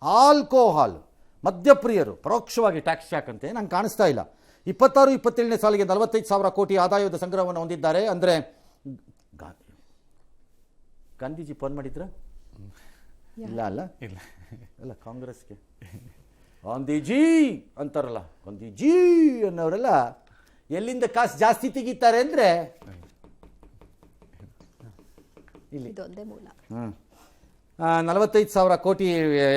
Alcohol ಮದ್ಯಪ್ರಿಯರು ಪರೋಕ್ಷವಾಗಿ tax ಹಾಕಂತೆ ನಂಗೆ ಕಾಣಿಸ್ತಾ ಇಲ್ಲ. 26-27ನೇ ಸಾಲಿಗೆ 45,000 ಕೋಟಿ ಆದಾಯದ ಸಂಗ್ರಹವನ್ನು ಹೊಂದಿದ್ದಾರೆ. ಅಂದರೆ ಗಾಂಧೀಜಿ ಫೋನ್ ಮಾಡಿದ್ರ? ಇಲ್ಲ ಅಲ್ಲ, ಇಲ್ಲ ಅಲ್ಲ, ಕಾಂಗ್ರೆಸ್ಗೆ ಗಾಂಧೀಜಿ ಅಂತಾರಲ್ಲ, ಗಾಂಧೀಜಿ ಅನ್ನೋರೆಲ್ಲ ಎಲ್ಲಿಂದ ಕಾಸು ಜಾಸ್ತಿ ತೆಗಿತಾರೆ ಅಂದರೆ ಇಲ್ಲಿ 45,000 ಕೋಟಿ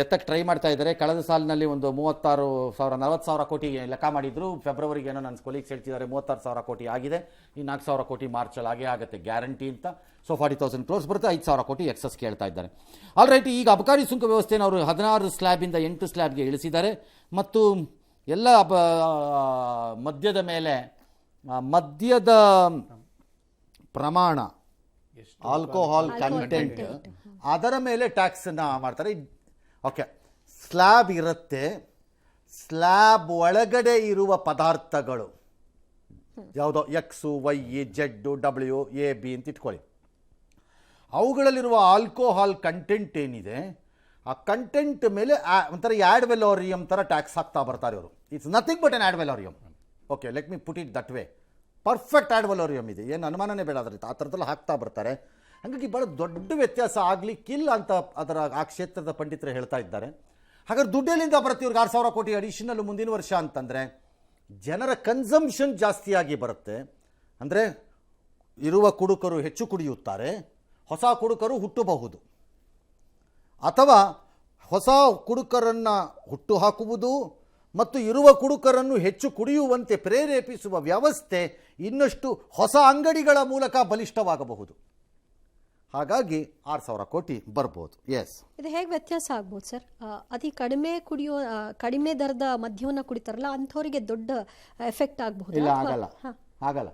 ಎತ್ತಕ್ಕೆ ಟ್ರೈ ಮಾಡ್ತಾ ಇದ್ದಾರೆ. ಕಳೆದ ಸಾಲಿನಲ್ಲಿ ಒಂದು 40,000 ಕೋಟಿ ಲೆಕ್ಕ ಮಾಡಿದ್ರು. ಫೆಬ್ರವರಿಗೆ ಏನೋ ನನ್ನ ಕೊಲೀಗ್ಸ್ ಹೇಳ್ತಿದ್ದಾರೆ 36,000 ಕೋಟಿ ಆಗಿದೆ. ಈ 4,000 ಕೋಟಿ ಮಾರ್ಚಲ್ಲಿ ಆಗೇ ಆಗುತ್ತೆ ಗ್ಯಾರಂಟಿ ಅಂತ. ಸೊ 40,000 ಕ್ರೋರ್ಸ್ ಬರುತ್ತೆ. 5,000 ಕೋಟಿ ಎಕ್ಸಸ್ ಕೇಳ್ತಾ ಇದ್ದಾರೆ. ಆಲ್ ರೈಟ್, ಈಗ ಅಬಕಾರಿ ಸುಂಕ ವ್ಯವಸ್ಥೆಯನ್ನು ಅವರು 16 ಸ್ಲ್ಯಾಬಿಂದ 8 ಸ್ಲ್ಯಾಬ್ಗೆ ಇಳಿಸಿದ್ದಾರೆ. ಮತ್ತು ಎಲ್ಲ ಮದ್ಯದ ಮೇಲೆ ಮದ್ಯದ ಪ್ರಮಾಣ, ಆಲ್ಕೋಹಾಲ್ ಕಂಟೆಂಟ್, ಅದರ ಮೇಲೆ ಟ್ಯಾಕ್ಸನ್ನು ಮಾಡ್ತಾರೆ. ಓಕೆ, ಸ್ಲ್ಯಾಬ್ ಇರುತ್ತೆ. ಸ್ಲ್ಯಾಬ್ ಒಳಗಡೆ ಇರುವ ಪದಾರ್ಥಗಳು ಯಾವುದೋ XYZ W AB ಅಂತ ಇಟ್ಕೊಳ್ಳಿ. ಅವುಗಳಲ್ಲಿರುವ ಆಲ್ಕೋಹಾಲ್ ಕಂಟೆಂಟ್ ಏನಿದೆ, ಆ ಕಂಟೆಂಟ್ ಮೇಲೆ ಒಂಥರ ಆ್ಯಡ್ ವೆಲೋರಿಯಂ ಥರ ಟ್ಯಾಕ್ಸ್ ಹಾಕ್ತಾ ಬರ್ತಾರೆ ಇವರು. It's nothing but an ad valorem. Okay, let me put it that way. Perfect ad valorem ಇದೆ, ಏನು ಅನುಮಾನನೇ ಬೇಡ ಅದರ ಆ ಥರದ್ದೆಲ್ಲ ಹಾಕ್ತಾ ಬರ್ತಾರೆ. ಹಾಗಾಗಿ ಭಾಳ ದೊಡ್ಡ ವ್ಯತ್ಯಾಸ ಆಗಲಿಕ್ಕಿಲ್ಲ ಅಂತ ಆ ಕ್ಷೇತ್ರದ ಪಂಡಿತರು ಹೇಳ್ತಾ ಇದ್ದಾರೆ. ಹಾಗಾದ್ರೆ ದುಡ್ಡೆಲ್ಲಿಂದ ಬರುತ್ತೆ ಇವ್ರಿಗೆ 6,000 ಕೋಟಿ ಅಡಿಷನಲ್ ಮುಂದಿನ ವರ್ಷ ಅಂತಂದರೆ? ಜನರ ಕನ್ಸಂಪ್ಷನ್ ಜಾಸ್ತಿಯಾಗಿ ಬರುತ್ತೆ. ಅಂದರೆ ಇರುವ ಕುಡುಕರು ಹೆಚ್ಚು ಕುಡಿಯುತ್ತಾರೆ, ಹೊಸ ಕುಡುಕರು ಹುಟ್ಟಬಹುದು, ಅಥವಾ ಹೊಸ ಕುಡುಕರನ್ನು ಹುಟ್ಟು ಹಾಕುವುದು ಮತ್ತು ಇರುವ ಕುಡುಕರನ್ನು ಹೆಚ್ಚು ಕುಡಿಯುವಂತೆ ಪ್ರೇರೇಪಿಸುವ ವ್ಯವಸ್ಥೆ ಇನ್ನಷ್ಟು ಹೊಸ ಅಂಗಡಿಗಳ ಮೂಲಕ ಬಲಿಷ್ಠವಾಗಬಹುದು. ಹಾಗಾಗಿ 6,000 ಕೋಟಿ ಬರ್ಬೋದು. ಎಸ್, ಇದು ಹೇಗೆ ವ್ಯತ್ಯಾಸ ಆಗ್ಬೋದು ಸರ್? ಅತಿ ಕಡಿಮೆ ದರದ ಮದ್ಯವನ್ನು ಕುಡಿತಾರಲ್ಲ ಅಂಥವರಿಗೆ ದೊಡ್ಡ ಎಫೆಕ್ಟ್ ಆಗಬಹುದು? ಇಲ್ಲ, ಆಗಲ್ಲ.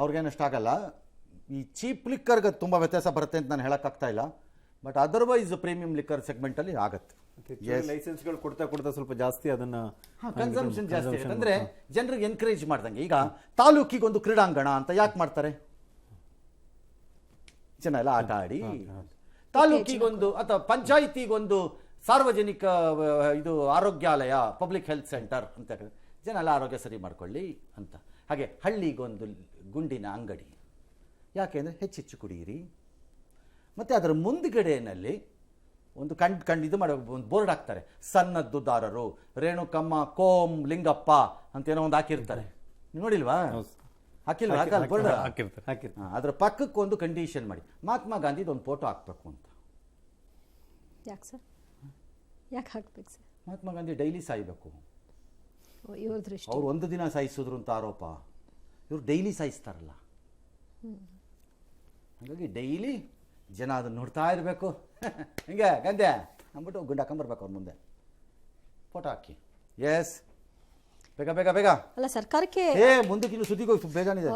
ಅವ್ರಿಗೇನಷ್ಟಾಗಲ್ಲ. ಈ ಚೀಪ್ ಲಿಕ್ಕರ್ಗೆ ತುಂಬ ವ್ಯತ್ಯಾಸ ಬರುತ್ತೆ ಅಂತ ನಾನು ಹೇಳೋಕ್ಕಾಗ್ತಾ ಇಲ್ಲ. ಬಟ್ ಅದರ್ವೈಸ್ ಪ್ರೀಮಿಯಂ ಲಿಕ್ಕರ್ ಸೆಗ್ಮೆಂಟಲ್ಲಿ ಆಗುತ್ತೆ. ಲೈಸೆನ್ಸ್ಗಳು ಕೊಡ್ತಾ ಸ್ವಲ್ಪ ಜಾಸ್ತಿ ಅದನ್ನು ಕನ್ಸಂಪ್ಷನ್ ಜಾಸ್ತಿ ಆಗುತ್ತೆ. ಅಂದರೆ ಜನರಿಗೆ ಎನ್ಕರೇಜ್ ಮಾಡ್ದಂಗೆ. ಈಗ ತಾಲೂಕಿಗೊಂದು ಕ್ರೀಡಾಂಗಣ ಅಂತ ಯಾಕೆ ಮಾಡ್ತಾರೆ? ಜನ ಎಲ್ಲ ಆಟ ಆಡಿ. ತಾಲೂಕಿಗೊಂದು ಅಥವಾ ಪಂಚಾಯಿತಿಗೊಂದು ಸಾರ್ವಜನಿಕ ಇದು ಆರೋಗ್ಯಾಲಯ, ಪಬ್ಲಿಕ್ ಹೆಲ್ತ್ ಸೆಂಟರ್ ಅಂತ ಜನ ಎಲ್ಲ ಆರೋಗ್ಯ ಸರಿ ಮಾಡ್ಕೊಳ್ಳಿ ಅಂತ. ಹಾಗೆ ಹಳ್ಳಿಗೊಂದು ಗುಂಡಿನ ಅಂಗಡಿ. ಯಾಕೆಂದರೆ ಹೆಚ್ಚೆಚ್ಚು ಕುಡಿಯಿರಿ. ಮತ್ತು ಅದರ ಮುಂದ್ಗಡೆಯಲ್ಲಿ ಒಂದು ಇದು ಮಾಡೋ ಒಂದು ಬೋರ್ಡ್ ಹಾಕ್ತಾರೆ, ಸನ್ನದ್ದುದಾರರು ರೇಣುಕಮ್ಮ ಕೋಂ ಲಿಂಗಪ್ಪ ಅಂತೇನೋ ಒಂದು ಹಾಕಿರ್ತಾರೆ. ನೋಡಿಲ್ವಾ? ಹಾಕಿಲ್ವಾ? ಬೋರ್ಡ್ ಹಾಕಿರ್ತಾರೆ. ಅದರ ಪಕ್ಕಕ್ಕೆ ಒಂದು ಕಂಡೀಷನ್ ಮಾಡಿ, ಮಹಾತ್ಮ ಗಾಂಧಿದು ಒಂದು ಫೋಟೋ ಹಾಕಬೇಕು ಅಂತ. ಯಾಕೆ ಸರ್? ಯಾಕೆ ಹಾಕ್ಬೇಕು ಸರ್? ಮಹಾತ್ಮ ಗಾಂಧಿ ಡೈಲಿ ಸಾಯ್ಬೇಕು. ಅವ್ರು ಒಂದು ದಿನ ಸಾಯಿಸಿದ್ರು ಅಂತ ಆರೋಪ. ಇವ್ರು ಡೈಲಿ ಸಾಯಿಸ್ತಾರಲ್ಲ. ಹಾಗಾಗಿ ಡೈಲಿ ಜನ ಅದನ್ನು ನೋಡ್ತಾ ಇರಬೇಕು. ಹಿಂಗೆ ಗಂದೆ ಅಂದ್ಬಿಟ್ಟು ಗುಂಡು ಹಾಕೊಂಬರ್ಬೇಕು ಅವ್ರ ಮುಂದೆ ಫೋಟೋ ಹಾಕಿ. ಎಸ್, ಬೇಗ ಅಲ್ಲ ಸರ್ಕಾರಕ್ಕೆ ಮುಂದಕ್ಕಿನ್ನು ಸುದ್ದಿಗೂ ಬೇಜಾನಿದೆ.